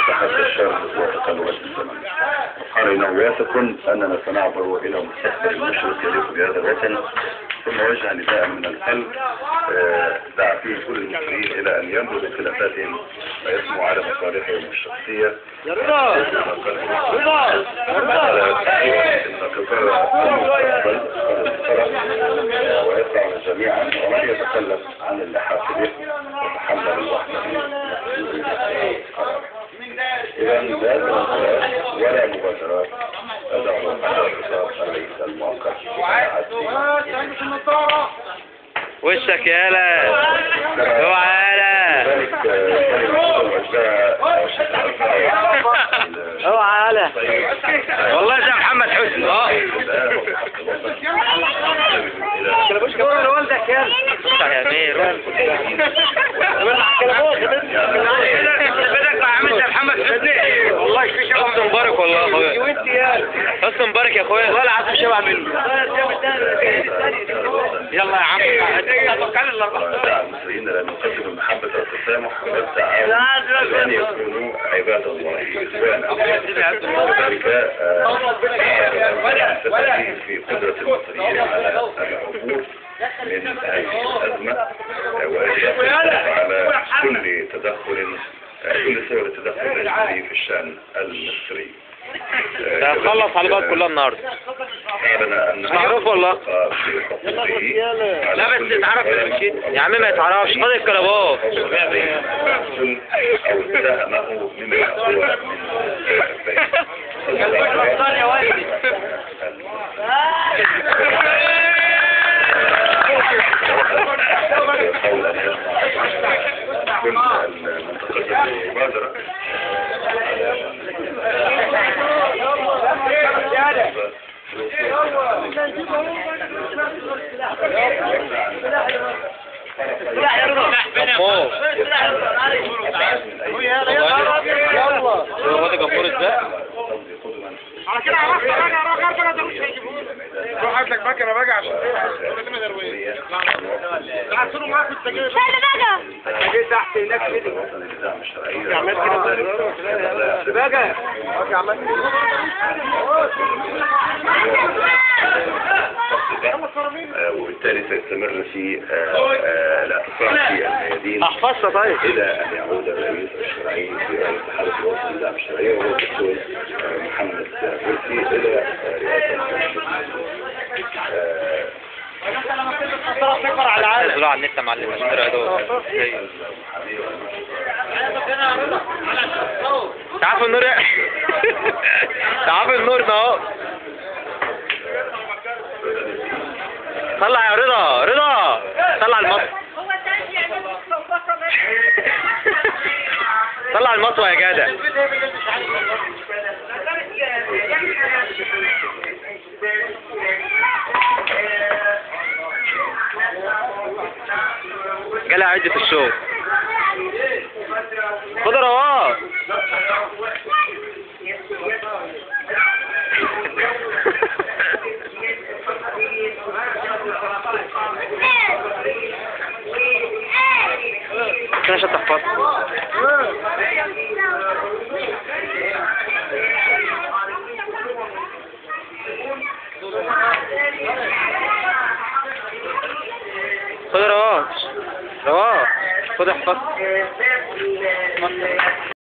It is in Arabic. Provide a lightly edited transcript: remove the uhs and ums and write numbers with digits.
تحدى الشرق وتقلبات الزمن. حرينا واثق أننا سنعبر إلى مستقبل المشرق يليق بهذا الوطن. ثم وجه نداء من القلب دعا فيه كل المصريين إلى أن ينبذوا خلافاتهم ويسموا على مصالحهم الشخصية. يا رضا ويسعى جميعا ومن يتكلم عن اللحافل وتحمل الوحدة إذا لا ولا مبادرات أدعو على الرصاص ليس المؤقت. وشك يالا اوعى يالا اوعى يالا والله زي محمد حسني كلبوش كمان والدك يالا افتح يا امير بدك عامل زي محمد حسني والله في حسن مبارك والله يا اخويا حسن مبارك يا اخويا والله العظيم شبع منه يلا يا عم المصريين لأن نقدم المحبة والتسامح والتعاون وأن يكونوا عباد الله وذلك في قدرة المصريين على العبور من هذه الأزمة وعلى كل تدخل كل صور التدخل الأجنبي في الشأن المصري. هنخلص على بعض كلها النهارده. مش معروف والله. لا بس اتعرف يا عم ما يتعرفش خد الكلابات. أو اتهمه مما هو كل المنطقة المبادرة على كده عرفت انا روح هات لك مكنه بقى عشان تبقى درويه تعالوا معاك السجاير السجاير تحت هناك كده عملت كده بقى عملت وبالتالي سيستمر في الاعتصام في الميادين احفظها طيب الى ان يعود الرئيس الشرعي في رئيس اتحاد الوطني للدعم الشرعي وهو الدكتور محمد مرسي الى رئاسة نزلوا على النت يا معلم اشتروا دول تعرفوا النور تعرفوا النور ده اهو طلع يا رضا طلع المصوى طلع المصوى يا جدع جالها عدة الشغل خد رواه كده عشان تحفظ خد رواه خد احفظ